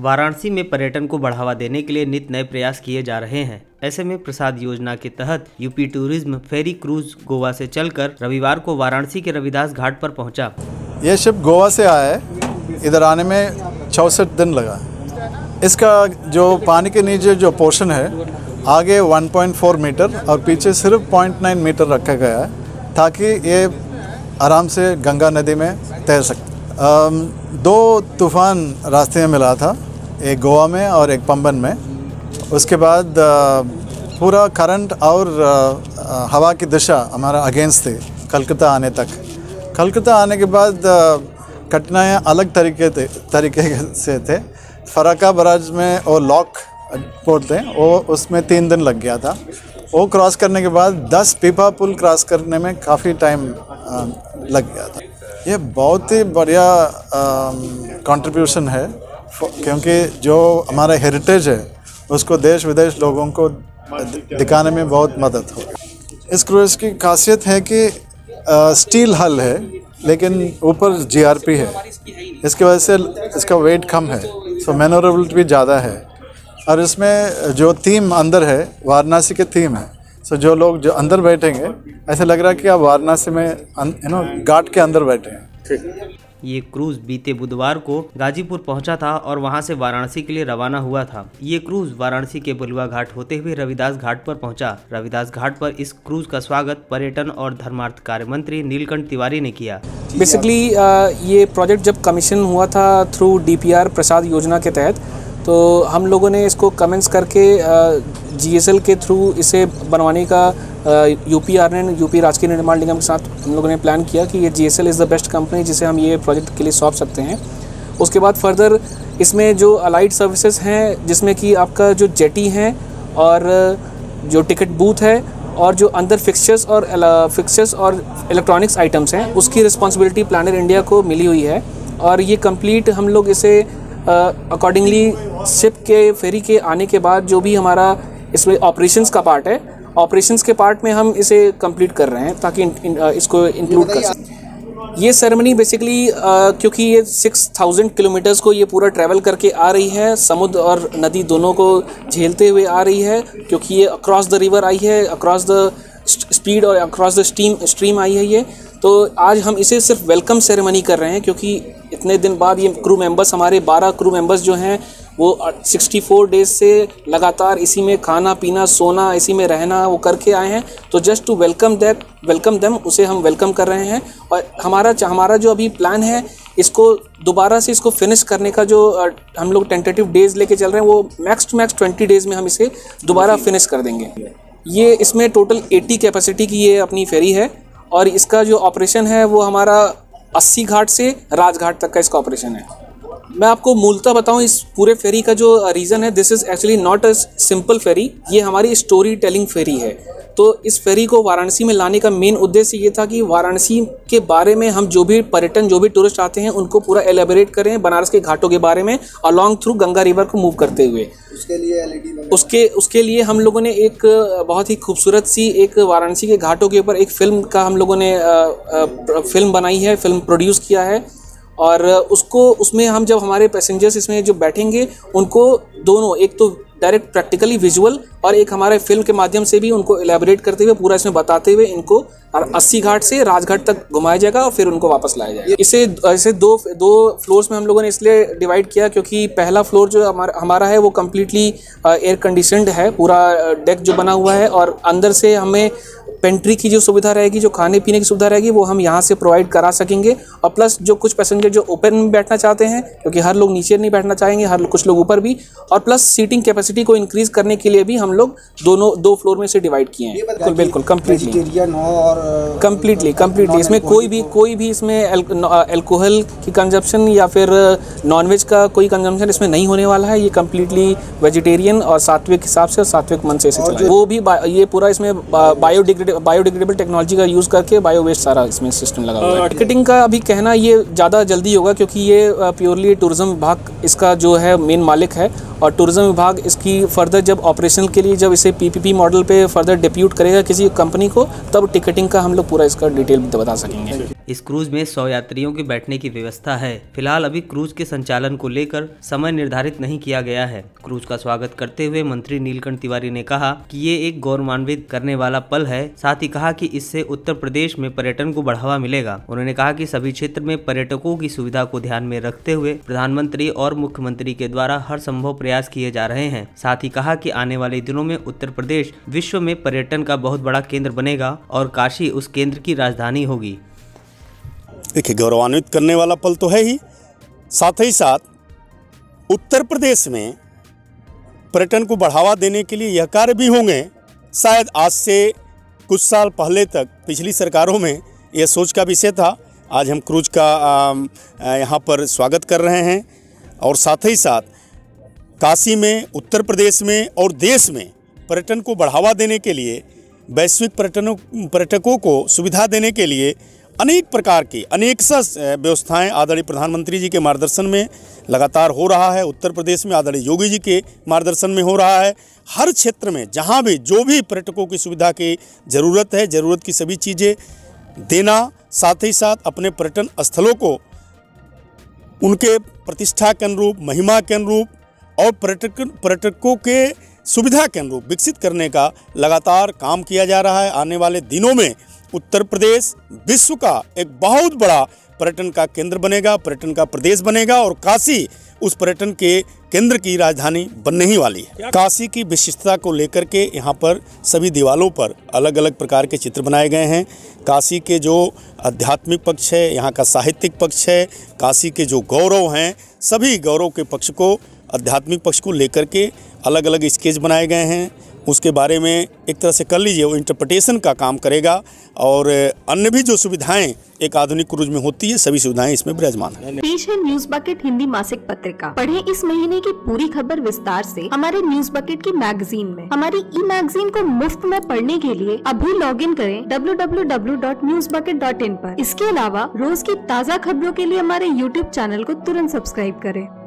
वाराणसी में पर्यटन को बढ़ावा देने के लिए नित नए प्रयास किए जा रहे हैं। ऐसे में प्रसाद योजना के तहत यूपी टूरिज्म फेरी क्रूज गोवा से चलकर रविवार को वाराणसी के रविदास घाट पर पहुंचा। ये शिप गोवा से आया है, इधर आने में 64 दिन लगा। इसका जो पानी के नीचे जो पोर्शन है आगे 1.4 मीटर और पीछे सिर्फ 0.9 मीटर रखा गया है ताकि ये आराम से गंगा नदी में तैर सके। 2 तूफ़ान रास्ते में मिला था, एक गोवा में और एक पंबन में। उसके बाद पूरा करंट और हवा की दिशा हमारा अगेंस्ट थी कलकत्ता आने तक। कलकत्ता आने के बाद कठिनाइयाँ अलग तरीके से थे। फराका बराज में वो लॉक बोलते हैं, वो उसमें 3 दिन लग गया था। वो क्रॉस करने के बाद 10 पीपा पुल क्रॉस करने में काफ़ी टाइम लग गया था। ये बहुत ही बढ़िया कंट्रीब्यूशन है क्योंकि जो हमारा हेरिटेज है उसको देश विदेश लोगों को दिखाने में बहुत मदद होगी। इस क्रूज़ की खासियत है कि स्टील हल है लेकिन ऊपर जीआरपी है। इसकी वजह से इसका वेट कम है, सो मैनोरेबिलिटी भी ज़्यादा है। और इसमें जो थीम अंदर है वाराणसी के थीम है। सो जो लोग जो अंदर बैठेंगे ऐसा लग रहा है कि आप वाराणसी में घाट के अंदर बैठे हैं। ये क्रूज बीते बुधवार को गाजीपुर पहुंचा था और वहां से वाराणसी के लिए रवाना हुआ था। ये क्रूज वाराणसी के बलुआ घाट होते हुए रविदास घाट पर पहुंचा। रविदास घाट पर इस क्रूज का स्वागत पर्यटन और धर्मार्थ कार्य मंत्री नीलकंठ तिवारी ने किया। बेसिकली ये प्रोजेक्ट जब कमीशन हुआ था थ्रू DPR प्रसाद योजना के तहत, तो हम लोगों ने इसको कमेंस करके GSL के थ्रू इसे बनवाने का यूपी राजकीय निर्माण निगम के साथ हम लोगों ने प्लान किया कि ये GSL is the best company जिसे हम ये प्रोजेक्ट के लिए सौंप सकते हैं। उसके बाद फर्दर इसमें जो अलाइड सर्विसेज हैं जिसमें कि आपका जो जेटी हैं और जो टिकट बूथ है और जो अंदर फिक्सचर्स और इलेक्ट्रॉनिक्स आइटम्स हैं उसकी रिस्पॉन्सिबिलिटी प्लानर इंडिया को मिली हुई है। और ये कंप्लीट हम लोग इसे अकॉर्डिंगली शिप के फेरी के आने के बाद जो भी हमारा इसमें ऑपरेशंस का पार्ट है, ऑपरेशंस के पार्ट में हम इसे कंप्लीट कर रहे हैं ताकि इसको इंक्लूड कर सकें। ये सेरेमनी बेसिकली क्योंकि ये 6000 किलोमीटर्स को ये पूरा ट्रैवल करके आ रही है, समुद्र और नदी दोनों को झेलते हुए आ रही है क्योंकि ये अक्रॉस द रिवर आई है, अक्रॉस द स्पीड और अक्रॉस द स्ट्रीम आई है ये। तो आज हम इसे सिर्फ वेलकम सेरेमनी कर रहे हैं क्योंकि इतने दिन बाद ये क्रू मेंबर्स हमारे 12 क्रू मेंबर्स जो हैं वो 64 डेज से लगातार इसी में खाना पीना सोना इसी में रहना वो करके आए हैं। तो जस्ट टू वेलकम देम उसे हम वेलकम कर रहे हैं। और हमारा जो अभी प्लान है इसको दोबारा से इसको फिनिश करने का जो हम लोग टेंटेटिव डेज लेके चल रहे हैं वो मैक्स टू मैक्स 20 डेज में हम इसे दोबारा फिनिश कर देंगे। ये इसमें टोटल 80 कैपेसिटी की ये अपनी फेरी है और इसका जो ऑपरेशन है वो हमारा 80 घाट से राजघाट तक का इसका ऑपरेशन है। मैं आपको मूलतः बताऊं इस पूरे फेरी का जो रीज़न है, this is actually not a simple fairy, ये हमारी स्टोरी टेलिंग फेरी है। तो इस फेरी को वाराणसी में लाने का मेन उद्देश्य ये था कि वाराणसी के बारे में हम जो भी टूरिस्ट आते हैं उनको पूरा एलेबोरेट करें बनारस के घाटों के बारे में अलॉन्ग थ्रू गंगा रिवर को मूव करते हुए। उसके लिए हम लोगों ने एक बहुत ही खूबसूरत सी एक वाराणसी के घाटों के ऊपर एक फिल्म का हम लोगों ने फिल्म बनाई है, फिल्म प्रोड्यूस किया है। और उसमें हम जब हमारे पैसेंजर्स इसमें जो बैठेंगे उनको दोनों, एक तो डायरेक्ट प्रैक्टिकली विजुअल और एक हमारे फिल्म के माध्यम से भी उनको एलैबोरेट करते हुए पूरा इसमें बताते हुए इनको 80 घाट से राजघाट तक घुमाया जाएगा और फिर उनको वापस लाया जाएगा। इसे दो फ्लोर्स में हम लोगों ने इसलिए डिवाइड किया क्योंकि पहला फ्लोर जो हमारा है वो कम्प्लीटली एयर कंडीशनड है, पूरा डेक जो बना हुआ है और अंदर से हमें पेंट्री की जो सुविधा रहेगी, जो खाने पीने की सुविधा रहेगी वो हम यहाँ से प्रोवाइड करा सकेंगे। और प्लस जो कुछ पैसेंजर जो ओपन में बैठना चाहते हैं क्योंकि हर लोग नीचे नहीं बैठना चाहेंगे, कुछ लोग ऊपर भी, और प्लस सीटिंग कैपेसिटी को इंक्रीज करने के लिए भी हम लोग दो फ्लोर में से डिवाइड किए हैं। बिल्कुल कम्प्लीटली इसमें कोई भी इसमें अल्कोहल की कंजप्शन या फिर नॉनवेज का कोई कंजम्पशन इसमें नहीं होने वाला है। ये कम्प्लीटली वेजिटेरियन और सात्विक हिसाब से और सात्विक मन से चला है। वो भी ये पूरा इसमें बायोडिग्रेडेबल टेक्नोलॉजी का यूज़ करके बायो वेस्ट सारा इसमें सिस्टम लगा हुआ है। टिकटिंग का अभी कहना ये ज़्यादा जल्दी होगा क्योंकि ये प्योरली टूरिज्म विभाग इसका जो है मेन मालिक है और टूरिज्म विभाग इसकी फर्दर जब ऑपरेशनल के लिए जब इसे PPP मॉडल पे फर्दर डिप्यूट करेगा किसी कंपनी को तब टिकटिंग का हम लोग पूरा इसका डिटेल बता सकेंगे। इस क्रूज में 100 यात्रियों के बैठने की व्यवस्था है। फिलहाल अभी क्रूज के संचालन को लेकर समय निर्धारित नहीं किया गया है। क्रूज का स्वागत करते हुए मंत्री नीलकंठ तिवारी ने कहा कि ये एक गौरवान्वित करने वाला पल है। साथ ही कहा कि इससे उत्तर प्रदेश में पर्यटन को बढ़ावा मिलेगा। उन्होंने कहा कि सभी क्षेत्र में पर्यटकों की सुविधा को ध्यान में रखते हुए प्रधानमंत्री और मुख्यमंत्री के द्वारा हर संभव प्रयास किए जा रहे हैं। साथ ही कहा कि आने वाले दिनों में उत्तर प्रदेश विश्व में पर्यटन का बहुत बड़ा केंद्र बनेगा और काशी उस केंद्र की राजधानी होगी। देखिए, गौरवान्वित करने वाला पल तो है ही, साथ ही साथ उत्तर प्रदेश में पर्यटन को बढ़ावा देने के लिए यह कार्य भी होंगे। शायद आज से कुछ साल पहले तक पिछली सरकारों में यह सोच का विषय था। आज हम क्रूज का यहाँ पर स्वागत कर रहे हैं और साथ ही साथ काशी में, उत्तर प्रदेश में और देश में पर्यटन को बढ़ावा देने के लिए, वैश्विक पर्यटकों को सुविधा देने के लिए अनेक प्रकार की अनेक व्यवस्थाएं आदरणीय प्रधानमंत्री जी के मार्गदर्शन में लगातार हो रहा है। उत्तर प्रदेश में आदरणीय योगी जी के मार्गदर्शन में हो रहा है। हर क्षेत्र में जहां भी जो भी पर्यटकों की सुविधा की ज़रूरत है, ज़रूरत की सभी चीज़ें देना, साथ ही साथ अपने पर्यटन स्थलों को उनके प्रतिष्ठा के अनुरूप, महिमा के अनुरूप और पर्यटकों के सुविधा के अनुरूप विकसित करने का लगातार काम किया जा रहा है। आने वाले दिनों में उत्तर प्रदेश विश्व का एक बहुत बड़ा पर्यटन का केंद्र बनेगा, पर्यटन का प्रदेश बनेगा और काशी उस पर्यटन के केंद्र की राजधानी बनने ही वाली है। काशी की विशिष्टता को लेकर के यहाँ पर सभी दीवारों पर अलग अलग प्रकार के चित्र बनाए गए हैं। काशी के जो आध्यात्मिक पक्ष है, यहाँ का साहित्यिक पक्ष है, काशी के जो गौरव हैं, सभी गौरव के पक्ष को, आध्यात्मिक पक्ष को लेकर के अलग अलग स्केच बनाए गए हैं। उसके बारे में एक तरह से कर लीजिए वो इंटरप्रिटेशन का काम करेगा और अन्य भी जो सुविधाएं एक आधुनिक क्रूज में होती है, सभी सुविधाएं इसमें विराजमान है। पेश है न्यूज बकेट हिंदी मासिक पत्रिका। पढ़ें इस महीने की पूरी खबर विस्तार से हमारे न्यूज बकेट की मैगजीन में। हमारी ई मैगजीन को मुफ्त में पढ़ने के लिए अभी लॉगिन करें www.newsbucket.in पर। इसके अलावा रोज की ताज़ा खबरों के लिए हमारे YouTube चैनल को तुरंत सब्सक्राइब करें।